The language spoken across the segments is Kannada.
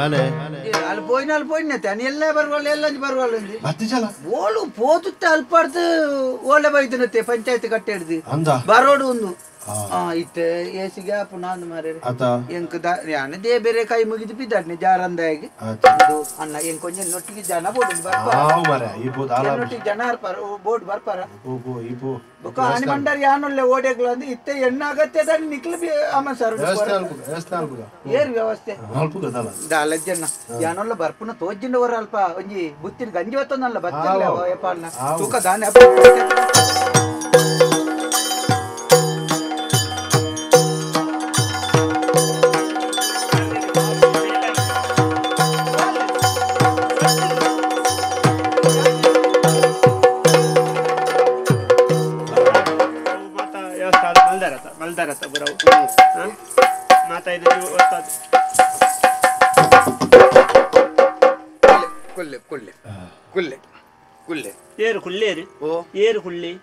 ಅಲ್ಲಿ పోయిన అని ಎಲ್ಲೇ ಬರುವಲ್ಲ ಎಲ್ಲ ಬರುವಲ್ಲ ಓಳು పోతుತ್ತೆ ಅಲ್ಪಾಡ್ದು ಓಲೆ ಬೈದನತ್ತೆ ಪಂಚಾಯತ್ ಕಟ್ಟೆಡ್ದು ಬರೋಡು ಒಂದು ಇತ್ತೆ ಏಸಿಗೆ ಪುನಃ ಮಾರೇ ಎಂಕ್ ಯಾನೆ ದೇ ಬೇರೆ ಕೈ ಮುಗಿದು ಬಿದ್ದಾಡ್ನೆ ಜಾರಂದಾಗಿ ಅಣ್ಣ ಎಂಕ್ ಕೊಂಚ ನೊಟ್ಟಿಗೆ ಜನ ಬೋಡು ನೊಟ್ಟಿಗೆ ಜನ ಹರ್ಪಾರ ಬೋರ್ಡ್ ಬರ್ಪಾರ ಬೊಕ್ಕ ಆನಿ ಮಂಡಾರಿ ಯಾನೊಲ್ಲೆ ಓಡೆಗ್ಲು ಅಂದ್ರೆ ಇತ್ತೆ ಎಣ್ಣ ಅಗತ್ಯದ ನಿಕ್ಲು ಅಮ್ಮ ಸರ್ ಏರ್ ವ್ಯವಸ್ಥೆ ದಾಲಜ್ಜಣ್ಣ ಯಾನೊಲ್ಲ ಬರ್ಪುನ ತೋಜ್ಜಿಂಡವರ ಅಲ್ಪ ಒಂಜಿ ಬುತ್ತಿನ ಗಂಜಿ ಹೊತ್ತೊಂದಲ್ಲ ಬತ್ತಲ್ಲ ಯಪ್ಪ ತೂಕ ದಾನೆ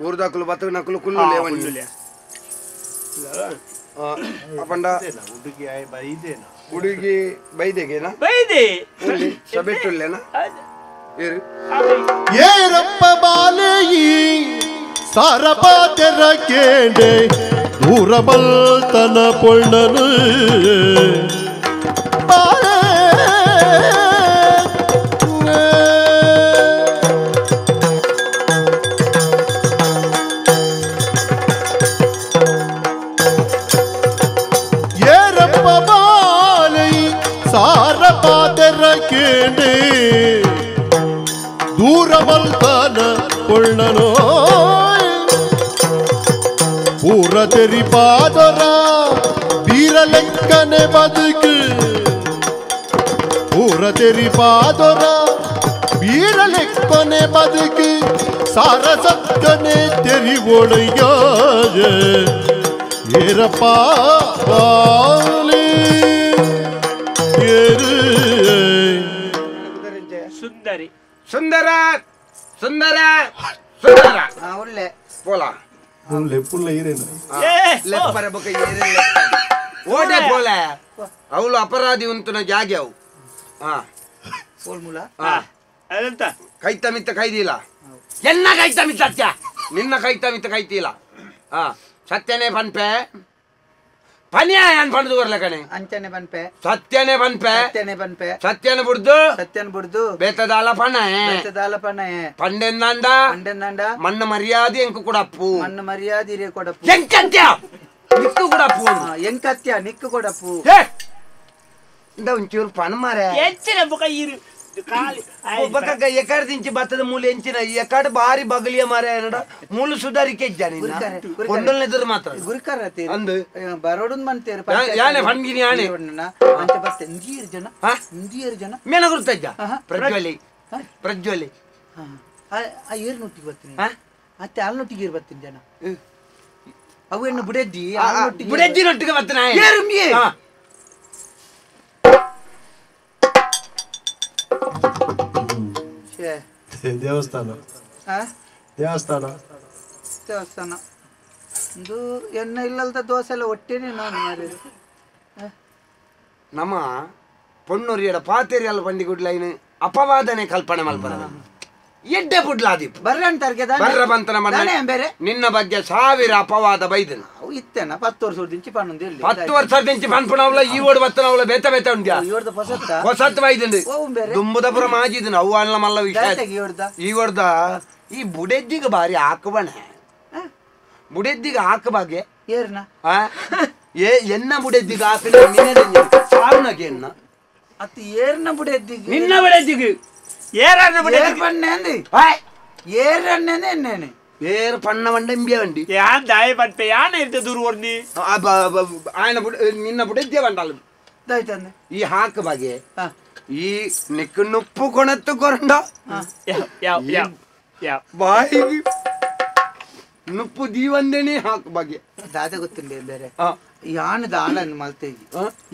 ಊರ್ದಾಕಲು ಬತ್ತ ನಕಲು ಕುಲ್ಲು ಹುಡುಗಿ ಬೈದೆಗೆನಾ ಸಬೆಟ್ಟುಲ್ಲೇನಾ ಏರಪ್ಪ ಬಾಲೆಯಿ ಸಾರಪಾತೆರ ಕೇಂಡೆ ದೂರಬಲ್ತನ ಪೊಳ್ಳನು ಏರಪ್ಪ ಬಾಲೆಯಿ ಸಾರಪಾತೆರ ಕೇಂಡೆ ದೂರಬಲ್ತನ ಪೊಳ್ಳನು ಪೂರ ತೆರಿಪಾದರ ಬೀರಲೆಕ್ಕನೆ ಬದುಕು ಪೂರ ತೆರಿಪಾದರ ಬೀರಲೆಕ್ಕನೆ ಬದುಕು ಸಾರಸಕ್ಕನೆ ತೆರಿವೊಡೆಯ ಏರಪ್ಪ ಸುಂದರಿ ಸುಂದರ ಸುಂದರ ಸುಂದರ ಒಳ್ಳೆ ಪೋಲ ಓಟೆ ಪೋಲ ಅವಳು ಅಪರಾಧಿ ಉಂಟು ಜಾಗೆ ಅವು ಕೈತ ಮಿತ್ತ ಕೈದಿಲ್ಲ ಎನ್ನ ಕೈತ ಮಿತ್ತ ಸತ್ಯ ನಿನ್ನ ಕೈತ ಮಿತ್ತ ಕೈತಿಲ್ಲ ಸತ್ಯನೇ ಪನ್ಪೆ ಪನ್ಯ ಏನ್ ಪಣ್ದು ಬರ್ಲ ಕಣೆ ಅಂಚನೆ ಪನ್ಪೆ ಸತ್ಯನೇ ಪನ್ಪೆ ಸತ್ಯನ ಬುಡ್ದು ಬೇತದಾಲ ಪಣ ಪಂಡೆಂದಾಂಡ ಮಣ್ಣ ಮರ್ಯಾದೆ ಎಂಕು ಕೊಡಪ್ಪು ಮಣ್ಣ ಮರ್ಯಾದೆ ಕೊಡಪ್ಪು ಎಂಕತ್ಯ ನಿಕ್ಕು ಕೊಡಪ್ಪು ಎಂಕತ್ಯ ನಿಕ್ಕು ಕೊಡಪ್ಪು ಒಂಚೂರು ಪಣ ಮಾರೆ ಎಕಡೆ ದಿಂಚಿ ಭತ್ತದ ಮೂಲೆ ಎಂಚಿನ ಎಕಡೆ ಬಾರಿ ಬಗಲಿಯ ಮಾರ ಮೂಲು ಸುಧಾರಿಕೆ ಕೊಂಡಲ್ನೆದ್ರು ಮಾತ್ರ ಅಂದು ಬರೋಡು ಯಾನೆ ಫಂಗಿನಿ ಯಾನೆ ಇಂಜಿಯರ್ ಜನ ಮೇನ ಗುರ್ತ ಪ್ರಜ್ವಲಿ ಏರ್ನೊಟ್ಟಿಗೆ ಬರ್ತೀನಿ ಮತ್ತೆ ಹಾಲ್ನೊಟ್ಟಿಗೆ ಬರ್ತೀನಿ ಜನ ಅವು ಹೆಣ್ಣು ಬುಡೆಜ್ಜಿನೊಟ್ಟಿಗೆ ಬರ್ತೀನಿ ದೇವಸ್ಥಾನ ಇದು ಎಣ್ಣೆ ಇಲ್ಲದ ದೋಸೆ ಎಲ್ಲ ಒಟ್ಟೇನೆ ನಾನು ಮಾಡಿದ್ರು ನಮ್ಮ ಪೊನ್ನೂರಿಯಡ ಪಾತೇರಿ ಅಲ್ಲ ಬಂಡಿ ಗುಡ್ಲೈನ್ ಅಪವಾದನೆ ಕಲ್ಪನೆ ಮಲ್ಪನ ಎಡ್ಡೆ ಬುಡ್ಲಾದಿ ಬರ್ರ ಬಂತನ ಬೇರೆ ನಿನ್ನ ಬಗ್ಗೆ 1000 ಅಪವಾದ ಬೈದನ ಇತ್ತೇನ 10 ವರ್ಷದಿಂಚಿ ಪಣ್ಣೊಂದು 10 ವರ್ಷದಿಂಚಿ ಪನ್ಪುನವಳ ಈ ಓಡ್ ಬತ್ತನವಳ ಬೇತ ಬೇತ ಉಂಡ್ಯಾ ಹೊಸತ್ ಬೈದಂಡು ದುಂಬುದಪುರ ಮಾಜಿದನ ಅವು ಅಲ್ಲ ಮಲ್ಲ ವಿಷಯ ಈ ಓಡ್ದ ಈ ಬುಡೆದ್ದಿಗೆ ಬಾರಿ ಹಾಕಬಣೆ ಬುಡೆದ್ದಿಗೆ ಹಾಕಬಾಗೆ ಏರ್ನ ಎನ್ನ ಬುಡೆದ್ದಿಗೆ ಹಾಕಿನ ಸಾರುನಗೆ ಎನ್ನ ಅತ್ತು ಏರ್ನ ಬುಡೆದ್ದಿಗೆ ನಿನ್ನ ಬುಡೆದ್ದಿಗೆ ಏರನ್ನ ಬುಡೆದ್ದಿಗೆ ಪಣ್ಣೆ ಅಂದಿ ಏರನ್ನೇನೆ ಎನ್ನೇನೆ ಬೇರೆ ಪಣ್ಣ ಬಂಡ ಎಂಬಿಯ ಬಂಡಿ ಯಾನ್ ದಾಯ ಪಟ್ಟೆ ಯಾನ ಇರ್ತೆ ದೂರ ವರ್ದಿ ఆయన నిన్న బుడెద్దే వండాలి దాయితంది ఈ హాక్ బాగే ఈ నెక్కు నొప్పు కొనత్తు కొరండ బాయి ನೊಪ್ಪು ದೀವಂದೇನೆ ಹಾಕ್ ಬಗ್ಗೆ ದಾದ ಗೊತ್ತಿಲ್ಲ ಬೇರೆ ಯಾನ ಆಳನ್ನು ಮಲ್ತೇಜಿ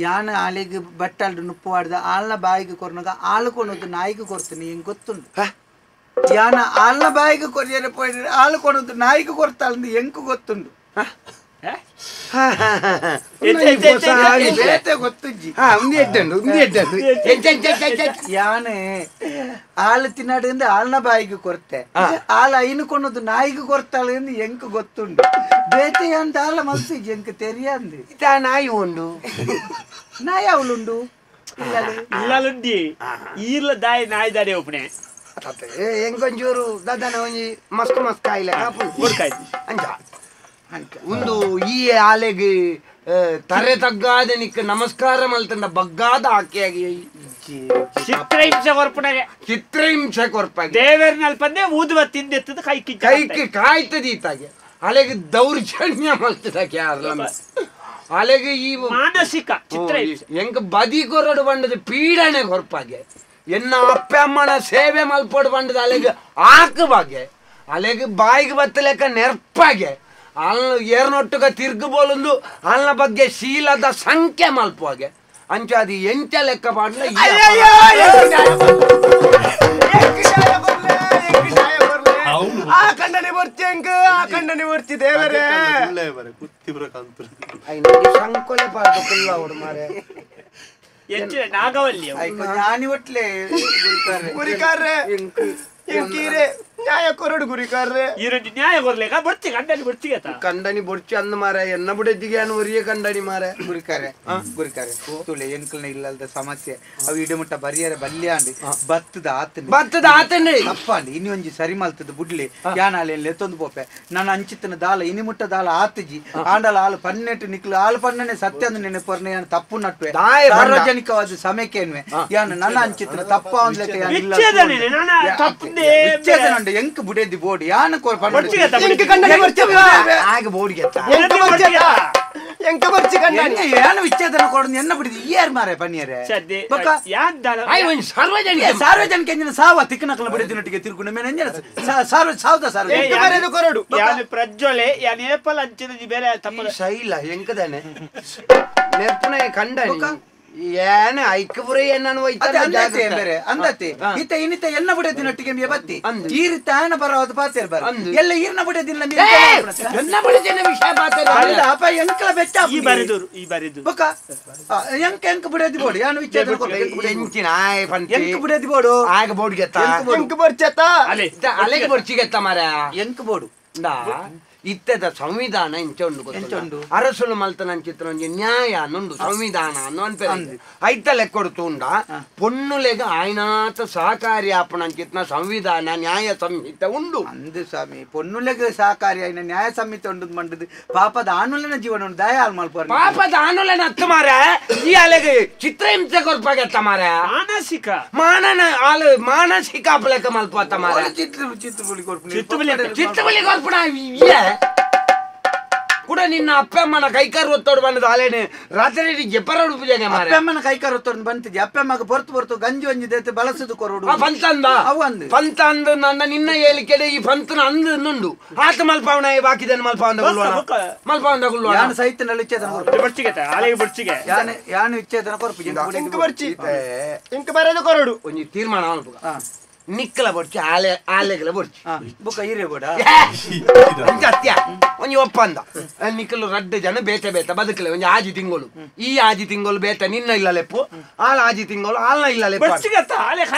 ಯಾನ ಆಳಿಗೆ ಬಟ್ಟಲ್ರು ನುಪ್ಪು ಆಡ್ದ ಆಳ್ನ ಬಾಯಿಗೆ ಕೊರ್ನಾಗ ಆಳು ಕೊಡೋದು ನಾಯಿಗೆ ಕೊಡ್ತೀನಿ ಹೆಂಗ್ ಗೊತ್ತುಂಟು ಯಾನ ಆಳ್ನ ಬಾಯಿಗೆ ಕೊರಿಯರೆ ಪೋಯ್ರೆ ಆಳು ಕೊಡೋದು ನಾಯಿಗೆ ಕೊಡ್ತಾಳ ಹೆಂಗ್ ಗೊತ್ತುಂಡು ಯಾನೆ ಹಾಲು ತಿನ್ನಾಡಿಂದ ಹಾಲ್ನ ಬಾಯಿಗೆ ಕೊರತೆ ಹಾಲು ಐನು ಕೊನ್ನದು ನಾಯಿಗೆ ಕೊರ್ತಾಳೆ ಎಂದು ಎಂಕ್ ಗೊತ್ತುಂಡು ಬೇತೆ ಅಂತ ಹಾಲ ಮಲ್ಸಿಜಿ ಎಂಕ್ ತೆರಿಯಂದು ನಾಯಿ ಉಂಡು ನಾಯಿ ಅವಳುಂಡು ಇಲ್ಲುಂಡಿ ಈರ್ಲ ದಾಯಿ ನಾಯಿ ದಾಡಿ ಒಪ್ಪಣೆ ಎಂಕೊಂಚೂರು ದದನ ಒಂಜಿ ಮಸ್ತ್ ಮಸ್ತ್ ಕಾಯಿಲೆ ಅಂಚ ಒಂದು ಈ ಆಲೆಗೆ ತರೆ ತಗ್ಗಾದ ನಿಕ್ಕ ನಮಸ್ಕಾರ ಮಲ್ತಂದ ಬಗ್ಗಾದ ಆಕೆಯಾಗಿ ಚಿತ್ರಹಿಂಸೆ ಕೊರ್ಪಣೆಗೆ ಚಿತ್ರಹಿಂಸೆ ಕೊರ್ಪಾಗಿ ದೇವರಿನಲ್ಲಿ ಬಂದೆ ಊದುವ ತಿಂದೆತ್ತದ ಕೈಕ್ಕೆ ಕಾಯ್ತದ ಈತಾಗೆ ಅಲೆಗೆ ದೌರ್ಜನ್ಯ ಮಲ್ತದಕ್ಕೆ ಯಾರಲ್ಲ ಅಲೆಗೆ ಈ ಮಾನಸಿಕ ಚಿತ್ರಹಿಂಸೆ ಎಂಕ ಬದಿ ಕೊರಡು ಬಂಡದ ಪೀಡನೆ ಕೊರ್ಪಾಗೆ ಎನ್ನ ಅಪ್ಪ ಅಮ್ಮನ ಸೇವೆ ಮಲ್ಪಡು ಬಂಡದ ಅಲೆಗೆ ಹಾಕಬಾಗೆ ಅಲೆಗೆ ಬಾಯಿಗೆ ಬತ್ತಲೆಕ್ಕ ನೆರ್ಪಾಗೆ ಅಲ್ಲ ಏರ್ನೊಟ್ಟುಗ ತಿರ್ಗು ಬೋಲೊಂದು ಅಲ್ಲ ಬಗ್ಗೆ ಶೀಲದ ಸಂಖ್ಯೆ ಮಲ್ಪುವಾಗೆ ಅಂಚ ಅದು ಎಂಚ ಲೆಕ್ಕ ಪಾಡ್ಲ ಆ ಖಂಡನೆ ಬರ್ತಿ ಅಂಕ ಆ ಖಂಡನೆ ಬರ್ತಿ ದೇವರೇ ಸಂಕೊಲೆ ಪಾಡ್ದು ಕುಲ್ಲ ಅವ್ರು ಮಾರೆ ನಾಗವಲ್ಲಿ ಜ್ಞಾನಿ ಒಟ್ಲೆ ಗುರಿಕಾರ್ರೆ ಎಂಕೀರೆ ನ್ಯಾಯ ಕೊರಡು ಗುರಿಕಾರ್ರೆ ಈರೊಂದು ನ್ಯಾಯ ಕೊರ್ಲೇಕ ಬರ್ತಿ ಕಂಡನಿ ಬರ್ತಿಗೆ ಕಂಡನಿ ಬೊಡ್ಚಿ ಅಂದ ಮಾರೆ ಎನ್ನ ಬುಡದಿಗೆ ಅನ್ವರಿಯ ಕಂಡನಿ ಮಾರೆ ಗುರಿಕಾರೆ ತುಳೆ ಎಂಕಲ್ನ ಇಲ್ಲದ ಸಮಸ್ಯೆ ಅವು ಇಡಮುಟ್ಟ ಬರಿಯರ ಬಲ್ಯಾಂಡಿ ಬತ್ತದ ಆತನೆ ತಪ್ಪಂಡಿ ಇನ್ನೊಂಜಿ ಸರಿ ಮಲ್ತದ ಬುಡ್ಲಿ ಯಾನಾಲೆ ಎತ್ತೊಂದು ಪೋಪೆ ನಾನು ಅಂಚಿತ್ತನ ದಾಲ ಇನಿಮುಟ್ಟ ದಾಲ ಆತಜಿ ಆಂಡಲ ಹಾಲು ಪನ್ನೆಟ್ಟು ನಿಕ್ಲು ಹಾಲು ಪನ್ನನೆ ಸತ್ಯ ಅಂದು ನೆನಪರ್ನೆ ಯಾನು ತಪ್ಪು ನಟ್ವೆ ಸಾರ್ವಜನಿಕವಾದ ಸಮಯಕ್ಕೇನ್ವೆ ಯಾನು ನನ್ನ ಅಂಚಿತ್ತನ ತಪ್ಪ ಅಂದ್ಲೆಕ್ಕ ಎಂಕ್ ಬುಡೇದಿ ಬೋಡಿ ಯಾನ ಏನು ವಿಚ್ಛೇದನ ಕೊಡೋದು ಎನ್ನ ಬಿಡಿದ ಯಾರು ಮಾರೆ ಪನ್ನಿಯರೆ ಸಾರ್ವಜನಿಕ ಎಂಜಿನ ಸಾವ ತಿಕ್ಕನಕಲ ಬಿಡಿದಿನೊಟ್ಟಿಗೆ ತಿರುಗುಣ ಮೇಲೆ ಸಾವ್ದ ಕೊರಡು ಪ್ರಜ್ವಲೆ ಯಾನ್ ಏಪಲ್ ಅಂಚಿನ ಬೇರೆ ತಪ್ಪ ಶೈಲ ಎಂಕದಾನೆ ನೆರ್ಪನೆ ಕಂಡನಿ ಏನೇ ಐಕ್ಯಪುರ ಏನನ್ನು ಬೇರೆ ಅಂದತಿ ಈತ ಇನ್ನಿತ ಎನ್ನ ಬಿಡದಿನೊಟ್ಟಿಗೆ ಬತ್ತಿ ಈ ರೀತಿ ಆಯನ ಬರೋದು ಪಾತೇರ್ ಬರ ಎಲ್ಲ ಈರ್ನ ಬಿಡದಿಲ್ಲ ಎನ್ನ ಬಿಡದಿನ ವಿಷಯ ಪಾತೇರ್ ಅಪ್ಪ ಎಂಕಲ ಬೆಚ್ಚ ಈ ಬರಿದು ಬೊಕ ಎಂಕ ಬಿಡದಿ ಬೋಡಿ ಯಾನು ವಿಚ್ಛೇದನ ಕೊಡ್ಬೇಕು ಎಂಚಿನ ಆಯ್ ಪಂತಿ ಎಂಕ ಬಿಡದಿ ಬೋಡು ಆಗ ಬೋಡ್ ಗೆತ್ತ ಎಂಕ ಬರ್ಚತ ಅಲೆಗೆ ಬರ್ಚಿ ಗೆತ್ತ ಮಾರ ಎಂಕ ಬೋಡು ಇತ್ತದ ಸಂವಿಧಾನ ಎಂಚೊಂಡು ಅರಸುಲು ಮಲ್ತನ ಚಿತ್ರ ನ್ಯಾಯ ಅನ್ನೊಂದು ಸಂವಿಧಾನ ಅನ್ನೋ ಅನ್ಪೇರು ಐತ ಲೆಕ್ಕೊಡ್ತು ಉಂಡ ಪೊನ್ನುಲೆಗ ಆಯ್ನಾತ ಸಹಕಾರಿ ಆಪಣ ಅಂಚಿತ್ನ ಸಂವಿಧಾನ ನ್ಯಾಯ ಸಂಹಿತೆ ಉಂಡು ಅಂದು ಸ್ವಾಮಿ ಪೊನ್ನುಲೆಗ ಸಹಕಾರಿ ಆಯ್ನ ನ್ಯಾಯ ಸಂಹಿತೆ ಉಂಡು ಮಂಡದು ಪಾಪದ ಆನುಲನ ಜೀವನ ಉಂಟು ದಯ ಹಾಲ್ ಮಲ್ಪ ಪಾಪದ ಆನುಲನ ಹತ್ತು ಮಾರ ಈ ಅಲೆಗೆ ಚಿತ್ರಹಿಂಸೆ ಕೊರ್ಪಾಗೆತ್ತ ಮಾರ ಮಾನಸಿಕ ಅಪಲೆಕ್ಕ ಮಲ್ಪ ಮಾರ ಚಿತ್ರಬಲಿ ಕೊರ್ಪಣ ಕೂಡ ನಿನ್ನ ಅಪ್ಪಮ್ಮನ ಕೈಕಾರು ಒತ್ತೋಡು ಬಂದದ ಅಲೇನೆ ರಾತ್ರಿ ಎಪ್ಪರೋಡು ಪೂಜೆಗೆ ಅಪ್ಪಮ್ಮನ ಕೈಕಾರು ಒತ್ತೋಡು ಬಂತಿದ್ದೆ ಅಪ್ಪಮ್ಮಗ ಬರ್ತು ಗಂಜಿ ಒಂಜಿದೆ ಬಳಸದು ಕೊರೋಡು ಪಂತ ಅಂದು ನನ್ನ ನಿನ್ನ ಹೇಳಿಕೆಡೆ ಈ ಪಂತನ ಅಂದು ನುಂಡು ಆತ ಮಲ್ಪಾವಣ ಬಾಕಿದನ್ನು ಮಲ್ಪಾವಂದ ಯಾನು ಸಹಿತನಲ್ಲಿ ಬರ್ಚಿಗೆ ಯಾನು ವಿಚ್ಛೇದನ ಕೊರಪು ಇಂಕ ಬರೋದು ಕೊರಡು ಒಂಜಿ ತೀರ್ಮಾನ ಮಲ್ಪ ನಿಕ್ಕಲ ಬೊಡ್ಚಿ ಆಲೆಗಳ ಬೊಡ್ಚಿ ಬುಕ್ಕ ಹಿರೇ ಬೋಡ ಅತ್ಯ ಒಂಜಿ ಒಪ್ಪಂದ ನಿಕ್ಕಲು ರಡ್ಡು ಜನ ಬೇತೆ ಬದುಕಲೆ ಒಂಜಿ ಆಜಿ ತಿಂಗಳು ಈ ಆಜಿ ತಿಂಗಳು ಬೇತೆ ನಿನ್ನ ಇಲ್ಲ ಲೆಪ್ಪು ಆಳ ಆಜಿ ತಿಂಗಳು ಆಲ್ನ ಇಲ್ಲ ಲೆಪ್ಪು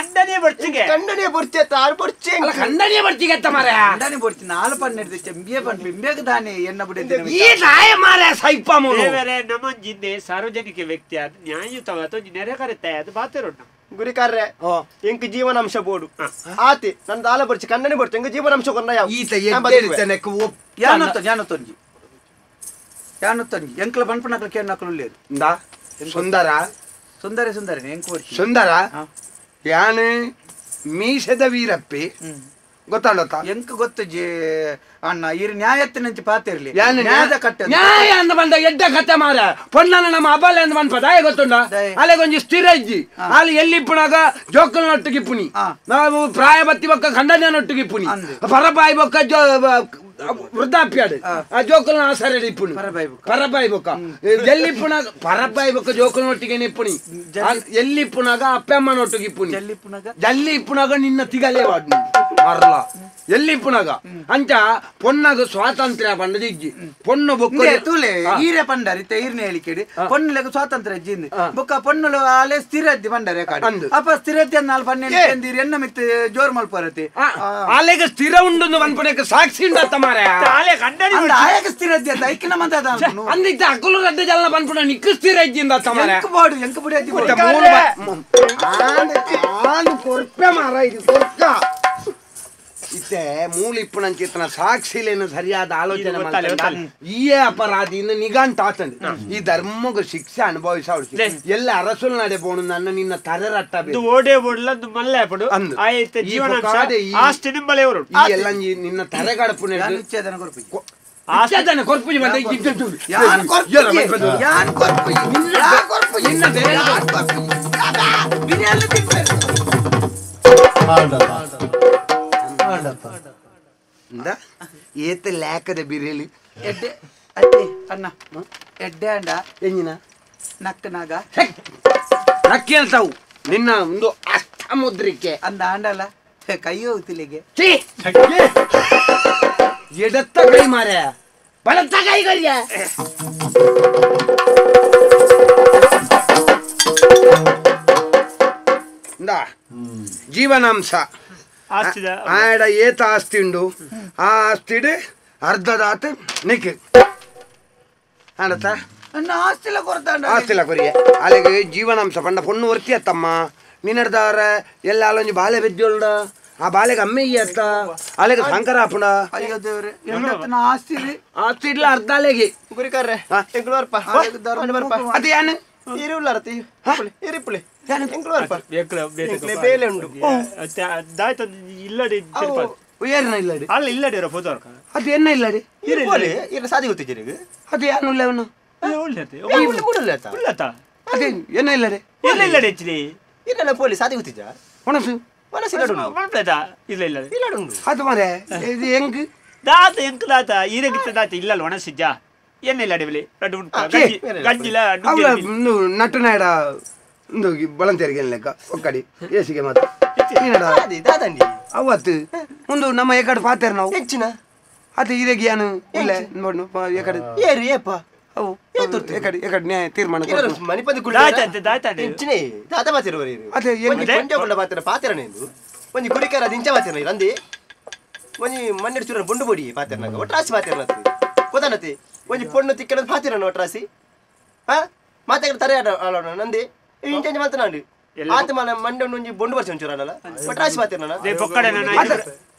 ಖಂಡನೆ ಬರ್ಚೆತ್ತ ಖಂಡನೆ ಬರ್ಚಿಗೆತ್ತ ಮಾರ ಖಂಡನೆ ಬರ್ತಿ ನಾಲ್ ಪನ್ನೆಡ್ದು ಚೆಂಬಿಯೇ ಪನ್ ಬಿಂಬೇಗ ದಾನೆ ಎನ್ನ ಬಿಡಿದ್ದೆ ಈ ನಾಯ ಮಾರ ಸೈಪ ನಮ್ಮಂಜಿಂದೆ ಸಾರ್ವಜನಿಕ ವ್ಯಕ್ತಿ ಅದು ನ್ಯಾಯಯುತವಾದ ನೆರೆ ಕರೆತಾಯ ಅದು ಬಾತಿರೋಣ ಗುರಿಕಾರ್ರೆ ಎಂಕ ಜೀವನಾಂಶ ಬೋಡು ಆತಿ ನನ್ನ ಆಲ ಬರ್ಚಿ ಕಣ್ಣನೆ ಬರ್ಚಿ ಎಂಕ ಜೀವನಾಂಶ ಕೊನ್ನ ಯಾವ ಈತ ಎದ್ದೇಳ್ತಾನೆ ಯಾನತ್ತೊಂಜಿ ಎಂಕಲ ಬನ್ಪನಕಲ ಕೇನ್ನಕಲು ಲೇರು ಸುಂದರ ಎಂಕ ಬರ್ಚಿ ಸುಂದರ ಯಾನೆ ಮೀಸದ ವೀರಪ್ಪಿ ಗೊತ್ತಾಡತ್ತ ಎಂಕ ಗೊತ್ತು ಅಣ್ಣ ಇರು ನ್ಯಾಯತ್ತಿನಂಚಿ ಪಾತಿರ್ಲಿ ನ್ಯಾಯದ ಕಟ್ಟೆ ನ್ಯಾಯ ಅಂದ ಬಂದ ಎಡ್ಡ ಕತ್ತೆ ಮಾರ ಪೊನ್ನನ ನಮ್ಮ ಅಬಾಲೆ ಅಂದ ಬಂದ ದಾಯ ಗೊತ್ತುಂಡ ಅಲೆಗೊಂಜಿ ಸ್ಥಿರ ಇಜ್ಜಿ ಅಲ್ಲಿ ಎಲ್ಲಿಪ್ಪುನಾಗ ಜೋಕಲ್ನೊಟ್ಟಿಗಿಪ್ಪುನಿ ನಾವು ಪ್ರಾಯ ಬತ್ತಿ ಬೊಕ್ಕ ಖಂಡನೆಯನ್ನೊಟ್ಟಿಗಿಪ್ಪುನಿ ಪರಪಾಯಿ ಬೊಕ್ಕ వృద్ధాప్యాడు ఆ జోకులను ఆసారాడు ఇప్పుడు పరబాయి బొక్క పరబాయి బొక్క జోకులు నొట్టిగా ఇప్పుడు ఎల్లిప్పునగా అప్పమ్మ నొట్టుకి ఇప్పుడు జల్లి ఇప్పునగా నిన్న తిగలేవాడు మరలా ఎల్లిప్పునగా ಅಂಚ ಪೊನ್ನಗ ಸ್ವಾತಂತ್ರ್ಯ ಪಂಡ ಜಿಜ್ಜಿ ಪೊನ್ನು ಬೊಕ್ಕ ತೂಲೆ ಈರೆ ಪಂಡರಿ ಈರ್ನೆ ಹೇಳಿಕೆಡಿ ಪೊನ್ನಲೆಗ ಸ್ವಾತಂತ್ರ್ಯ ಜಿಂದು ಬೊಕ್ಕ ಪೊನ್ನಲು ಆಲೆ ಸ್ಥಿರದ್ದಿ ಪಂಡರೆ ಕಾಡು ಅಪ್ಪ ಸ್ಥಿರದ್ದಿ ಅನ್ನಲ್ ಪನ್ನೆಂಡು ಎಂದಿರಿ ಎನ್ನ ಮಿತ್ ಜೋರ್ ಮಲ್ಪರತಿ ಆಲೆಗ ಸ್ಥಿರ ಉಂಡು ಅನ್ಪನೆಕ ಸಾಕ್ಷಿ ಉಂಡತ್ತ ಮಾರೆ ಆಲೆ ಕಂಡನಿ ಅಂದ ಆಯಕ ಸ್ಥಿರದ್ದಿ ಅಂತ ಐಕಿನ ಮಂತ ಅಂದಿತ್ತ ಅಕುಲು ರಡ್ಡ ಜಲ್ಲ ಪನ್ಪುನ ನಿಕ್ಕು ಸ್ಥಿರ ಇಜ್ಜಿಂದ ಅತ್ತ ಮಾರೆ ಎಂಕ ಬುಡಿ ಅಜ್ಜಿ ಆಂದು ಕೊರ್ಪೆ ಮಾರ ಇದು ಕೊರ್ಕ ಇತ್ತೆ ಮೂಲಿಪ್ಪುನಂಚಿತ್ತನ ಸಾಕ್ಷಿಲೇನು ಸರಿಯಾದ ಆಲೋಚನೆ ಮಾಡ್ತಾರೆ ಈಯೇ ಅಪರಾಧಿ ಇನ್ನು ನಿಗಾಂತ ಆತಂಡಿ ಈ ಧರ್ಮಗ ಶಿಕ್ಷೆ ಅನುಭವಿಸವಳು ಎಲ್ಲ ಅರಸುಲ್ ನಡೆ ಬೋಣು ನನ್ನ ನಿನ್ನ ತರರಟ್ಟ ಓಡೇ ಬೋಡ್ಲಂದು ಮಲ್ಲಾಪಡು ಆಯ್ತು ಜೀವನಾಂಶ ಆಸ್ತಿ ನಿಂಬಲೆಯವರು ಈ ಎಲ್ಲ ನಿನ್ನ ತರೆ ಗಡಪು ನಿಶ್ಚೇದನ ಕೊರ್ಪಿ ಆಚೆದನ ಕೊರ್ಪುಜಿ ಬಂದ ಇದ್ದು ಯಾನ್ ಕೊರ್ಪಿ ಇನ್ನ ಬೇರೆ ಬಿರಿಯಾನಿ ತಿನ್ಬೇಕು ಏತ ಲೇಖದ ಬಿರಿಯಲಿ ಎಡ್ಡೆ ಅತ್ತೆ ಅಣ್ಣ ಎಡ್ಡೆ ಅಂಡ ಎಂಜಿನ ನಕ್ಕನಾಗ ನಕ್ಕಿ ಅಂತಾವು ನಿನ್ನ ಒಂದು ಅಷ್ಟಮುದ್ರಿಕೆ ಅಂದ ಆಂಡಲ್ಲ ಕೈ ಹೋಗ್ತಿಲ್ಲಿಗೆ ಎಡತ್ತ ಕೈ ಮಾರೆ ಬಲತ್ತ ಕೈ ಕರಿಯ ಜೀವನಾಂಶ ಆಡ ಏತ ಆಸ್ತಿ ಉಂಡು ಆ ಆಸ್ತಿಡ್ ಅರ್ಧದಾತ ನಿಕ್ ಆಡತ್ತ ಆಸ್ತಿಲ ಕೊರಿಯ ಅಲ್ಲಿಗೆ ಜೀವನಾಂಶ ಪಂಡ ಪೊಣ್ಣು ವರ್ತಿ ಅತ್ತಮ್ಮ ನಿನ್ನಡ್ದಾರ ಎಲ್ಲ ಅಲ್ಲೊಂಜಿ ಬಾಲೆ ಬೆಜ್ಜೊಳ್ಡ ಆ ಬಾಲೆಗೆ ಅಮ್ಮೆ ಅತ್ತ ಅಲ್ಲಿಗೆ ಸಂಕರ ಹಾಪುಂಡ ಅಯ್ಯೋ ದೇವ್ರೆ ಆಸ್ತಿ ಆಸ್ತಿ ಇಡ್ಲ ಅರ್ಧ ಅಲೆಗೆ ಗುರಿಕಾರ್ರೆ ಅದು ಏನು ಇರುಳ್ಳಾರತಿ ಇರಿಪ್ಪುಳಿ ಬೇಲೆ ಉಂಡು ಇಲ್ಲಡಿ ಏನ ಇಲ್ಲಡಿ ಅಲ್ಲ ಇಲ್ಲಡಿ ಫೋಟೋ ಅದು ಎನ್ನ ಇಲ್ಲಡಿ ಇರ ಸಾದಿ ಗೊತ್ತಿದ್ದೀರಿ ಅದು ಏನು ಉಳ್ಳವನು ಅದೇ ಏನ ಇಲ್ಲಡೆ ಇಲ್ಲಡಿ ಹೆಚ್ಚಿ ಇಲ್ಲ ಪೋಲಿ ಸಾದಿ ಗೊತ್ತಿದ್ದ ಒಣಸು ಇಲ್ಲ ಇಲ್ಲ ಅದು ಮರೆ ಇದು ಹೆಂಗ್ ದಾತ ಎಂಕ್ ದಾತ ಈರಗಿತ್ತ ದಾತ ಇಲ್ಲ ಒಣಸಿಜ್ಜ ಏನಿಲ್ಲ ಅಡಿವಲಿ ಗಂಜಿಲ ನಟನಾಡ ಒಂದು ಬಲಂತೇರಿಗೆ ಲೆಕ್ಕ ಒಕ್ಕಡಿ ಏಸಿಗೆ ಮಾತು ಅವತ್ತು ಒಂದು ನಮ್ಮ ಏಕಡೆ ಪಾತೇರ್ ನಾವು ಹೆಚ್ಚಿನ ಅದು ಇರೆಗೆ ಏನು ಇಲ್ಲ ನೋಡು ಏಕಡೆ ಏರಿ ಏಪ್ಪ ಅವು ಏಕಡೆ ಏಕಡೆ ನ್ಯಾಯ ತೀರ್ಮಾನ ಮನಿಪಂದಿ ಹೆಚ್ಚಿನೇ ದಾತ ಮಾತಿರುವರಿ ಅದೇ ಕೊಂಡ ಪಾತ್ರ ಪಾತಿರನೇಂದು ಒಂಜಿ ಕುರಿಕಾರ ದಿಂಚ ಪಾತಿರ ಅಂದಿ ಒಂಜಿ ಮಣ್ಣೆಡ್ ಚೂರ ಬೊಂಡು ಬೊಡಿ ಪಾತಿರ್ನಾಗ ಒಟ್ರಾಸಿ ಪಾತಿರ್ನತ್ತಿ ಗೊತ್ತಾನತಿ ಒಂಜಿ ಪೊಣ್ಣು ತಿಕ್ಕಡ ಪಾತಿರನ ಒಟ್ರಾಸಿ ಹಾ ಮಾತಾಗ ತರೆ ಆಡೋಣ ನಂದಿ ಇಂಚಂಜ ಮಾತನಾಡಿ ಆತ ಮಂಡೆ ಒಂಜಿ ಬೊಂಡು ಬರ್ಸಿ ಒಂಚೂರಲ್ಲ ಒಟ್ರಾಸಿ ಪಾತಿರ್ನ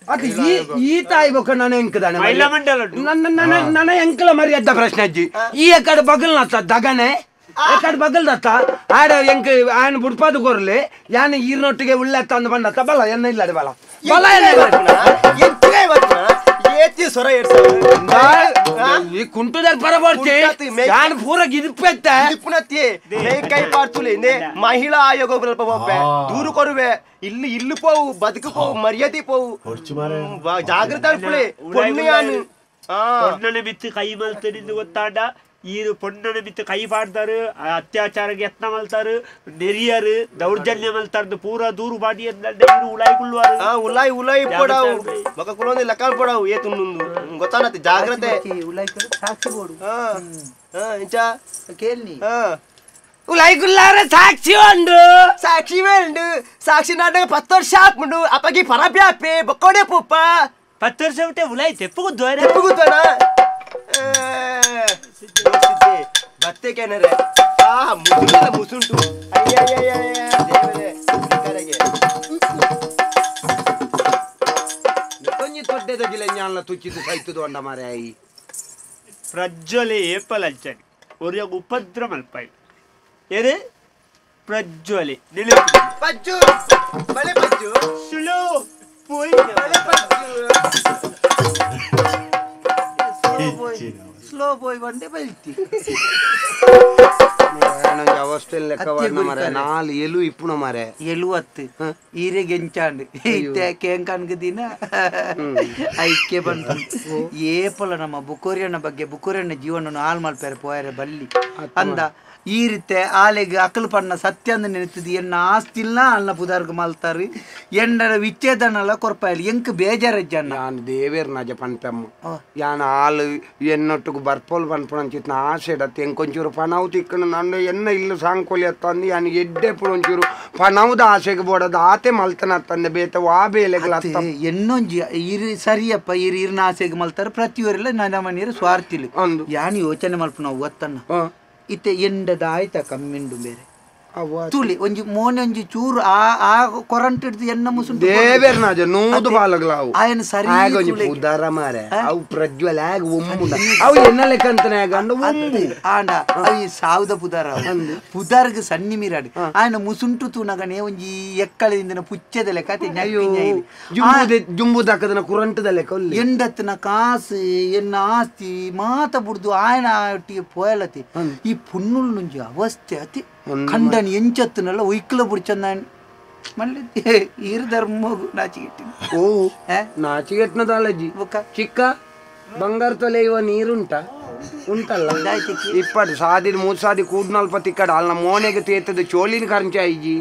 ಅದು ಈ ತಾಯಿ ಬೊಕ್ಕ ನಾನು ಎಂಕದಾನೆ ನನ್ನ ಎಂಕಲ ಮರಿ ಅದ್ದ ಪ್ರಶ್ನೆ ಅಜ್ಜಿ ಈ ಎಕಡೆ ಬಗಲ್ ನತ್ತ ದಗನೆ ಎಕಡೆ ಬಗಲ್ ದತ್ತ ಆಡ ಎಂಕ ಆಯನ ಬುಡ್ಪಾದ ಕೊರ್ಲಿ ಯಾನ ಈರ್ನೊಟ್ಟಿಗೆ ಉಳ್ಳೆತ್ತ ಅಂದ್ ಬಂದತ್ತ ಬಲ ಎನ್ನ ಇಲ್ಲ ಬಲ ಬಲ ಏತಿ ಸೊರ ಈ ಕುಂಟುದರ್ ಪರಬರ್ತಿ ಯಾನ್ ಪೂರ ಗಿದಿಪ್ಪೆತ್ತ ಪುನತ್ತಿ ಕೈ ಪಾರ್ತುಲೆ ಮಹಿಳಾ ಆಯೋಗ ದೂರು ಕೊರುವೆ ಇಲ್ಲಿ ಇಲ್ಲಿ ಪೋವು ಬದುಕು ಪೋವು ಮರ್ಯಾದೆ ಪೋವು ಜಾಗೃತ ಪೊಣ್ಣೆಯಾನು ಪೊಣ್ಣನ ಬಿತ್ತು ಕೈ ಮಲ್ತನಿಂದ ಗೊತ್ತಾಡ ಈ ಪೊಣ್ಣನ ಬಿತ್ತು ಕೈ ಪಾಡ್ತಾರು ಅತ್ಯಾಚಾರಕ್ಕೆ ಯತ್ನ ಮಲ್ತಾರು ನೆರಿಯರು ದೌರ್ಜನ್ಯ ಮಲ್ತಾರ್ದು ಪೂರ ದೂರು ಬಾಡಿ ಅಂದ್ರೆ ಉಲಾಯಿ ಕುಳ್ಳುವಾರು ಉಲಾಯಿ ಉಲಾಯಿ ಪೋಡಾವು ಮಗ ಕುಲೊಂದಿ ಲಕಾಲ್ ಪೋಡಾವು ಏತುಂದು ಗೊತ್ತಾನತಿ ಜಾಗ್ರತೆ ಉಲಾಯಿ ಸಾಕ್ಷಿ ಬೋಡು ಇಂಚ ಕೇಳ್ನಿ ಉಲಾಯಿ ಕುಲ್ಲಾರ ಸಾಕ್ಷಿ ಉಂಡು ಸಾಕ್ಷಿ ವೇಂಡು ಸಾಕ್ಷಿ ನಾಟಕ 10 ವರ್ಷ ಹಾಕ್ಬಿಡು ಅಪ್ಪಗಿ ಪರಬ್ಯಾಪೆ ಬಕ್ಕೋಡೆ ಪುಪ್ಪ 10 ವರ್ಷ ಬಿಟ್ಟೆ ಉಲಾಯಿ ತೆಪ್ಪುಗುದ್ದೋರೆ ತೆಪ್ಪುಗುದ್ದೋಣ ಬತ್ತೆಕೆನರೆ ಮುಸುಂಟು ಮುಸುಂಟು ಕೊಂಚ ತೊಡ್ಡೆದಗಿಲ್ಲ ஞான ತುಚ್ಚಿದ್ದು ಸೈತದು ಅಂಡ ಮಾರಾಯಿ ಪ್ರಜ್ವಲೆ ಏಪಲಂಚನಿ ಒರಿಯ ಉಪದ್ರ ಮಲ್ಪಾಯಿ ಏರೆ ಪ್ರಜ್ವಲೆ ನಿಲೆ ಪಜ್ಜು ಬಲೆ ಪಜ್ಜು ಸುಲೋ ಪೋಯ್ ಬಲೆ ಪಜ್ಜು ಸ್ಲೋ ಬಾಯ್ ಬಂಡೆ ಬೈತಿ ನನಗೆ ಅವಸ್ಥೆ ಅತ್ತೆಲ್ಲ ಮರೆ ನಾಲ್ ಎಲು ಇಪ್ಪುನ ಮರೆ 70 ಈರೆಗೆ ಎಂಚಾಂಡ್ ಇತ್ತೆ ಕೇಂಕನ್ಗ ದಿನ ಐಕ್ಯ ಬಂತು ಏಪಲ ನಮ್ಮ ಬುಕೋರಿಯಣ್ಣ ಬಗ್ಗೆ ಬುಕೋರಿಯಣ್ಣ ಜೀವನ ಹಾಳು ಮಲ್ಪೇರೆ ಪೋಯರೆ ಬಲ್ಲಿ ಅಂದ ಈ ರೀತಿ ಆಲೆಗೆ ಅಕಲು ಪಣ್ಣ ಸತ್ಯ ಅಂದ ನೆನೆತದ ಎನ್ನ ಆಸ್ತಿಲ್ಲ ಅಲ್ಲ ಪುದಾರ್ಗ ಮಲ್ತಾರಿ ಎಂಡರ ವಿಚ್ಛೇದನಲ್ಲ ಕೊರ್ಪಾಯಲಿ ಎಂಕ್ ಬೇಜಾರಜ್ಜಣ್ಣ ನಾನು ದೇವೇರ್ ನಜ ಪನ್ಪೆಮ್ಮ ಯಾನ ಆಲು ಎನ್ನೊಟ್ಟಿಗೆ ಬರ್ಪೋಲ್ ಪನ್ಪಣಂಚಿತ್ ನಾ ಆಸೆ ಇಡತ್ತೆ ಎಂಕೊಂಚೂರು ಪಣವು ತಿಕ್ಕಣ ನಂದು ಎನ್ನ ಇಲ್ಲ ಸಾಂಕೋಲಿ ಅತ್ತಂದು ಯಾನು ಎಡ್ಡೆ ಪುಣೊಂಚೂರು ಪಣವುದ ಆಸೆಗೆ ಬೋಡದ ಆತೆ ಮಲ್ತನ ಅತ್ತಂದೆ ಬೇತ ವಾ ಬೇಲೆಗಳ ಎನ್ನೊಂಜಿ ಇರು ಸರಿಯಪ್ಪ ಇರ್ನ ಆಸೆಗೆ ಮಲ್ತಾರ ಪ್ರತಿಯೊರೆಲ್ಲ ನನ್ನ ಮನೆಯರು ಸ್ವಾರ್ಥಿಲಿ ಯಾನು ಯೋಚನೆ ಮಲ್ಪ ನಾವು ಒತ್ತನ್ನ ಇತ್ತೆ ಎಂಡದ ಆಯ್ತಾ ಕಮ್ಮಿಂಡು ಬೇರೆ ತುಳಿ ಒಂಜಿ ಮೋನೆ ಒಂಜಿ ಚೂರು ಆ ಕೊರಂಟ್ ಹಿಡ್ದು ಎನ್ನ ಮುಸುಂಟು ದೇವೇರ್ ನಾಜ ನೂದು ಬಾಲಗಳಾವು ಆಯನ ಸರಿ ಒಂಜಿ ಪುದಾರ ಮಾರೆ ಅವು ಪ್ರಜ್ವಲ ಆಗ ಒಮ್ಮುಂಡ ಅವು ಎನ್ನ ಲೆಕ್ಕಂತನೆ ಆಗಂಡು ಒಮ್ಮು ಆಂಡ ಅವು ಸಾವುದ ಪುದಾರ ಪುದಾರ್ಗ ಸನ್ನಿ ಮೀರಾಡಿ ಆಯನ ಮುಸುಂಟು ತೂನಗನೆ ಒಂಜಿ ಎಕ್ಕಳದಿಂದ ಪುಚ್ಚದ ಲೆಕ್ಕ ಜುಂಬು ದಕ್ಕದನ ಕುರಂಟದ ಲೆಕ್ಕ ಎಂಡತ್ತಿನ ಕಾಸು ಎನ್ನ ಆಸ್ತಿ ಮಾತ ಬುಡ್ದು ಆಯನ ಒಟ್ಟಿಗೆ ಪೋಯಲತಿ ಈ ಪುಣ್ಣುಲ್ ನುಂಜಿ ಅವಸ್ಥೆ ಅತಿ ಖಂಡನ್ ಎಂಚತ್ತನಲ್ಲ ಒಯ್ಕಲ ಬುಡ್ಚಂದ ಮళ్ళీ ఈరు ధర్మోగు నాచికెట్టిన ఓ నాచికెట్టినదాలజీ చిక్క బంగారుతో లేవ నీరుంట ఉంటಲ್ಲ ಇಪ್ಪತ್ತು ಸಾದಿ 3 ಸಾದಿ ಕೂಡ್ನಲ್ಪತ್ತು ಈ ಕಡೆ ಅಲ್ಲ ಮೋನೆಗೆ ತೇತದ ಚೋಲಿನ ಕರಂಚಾಯಿಜಿ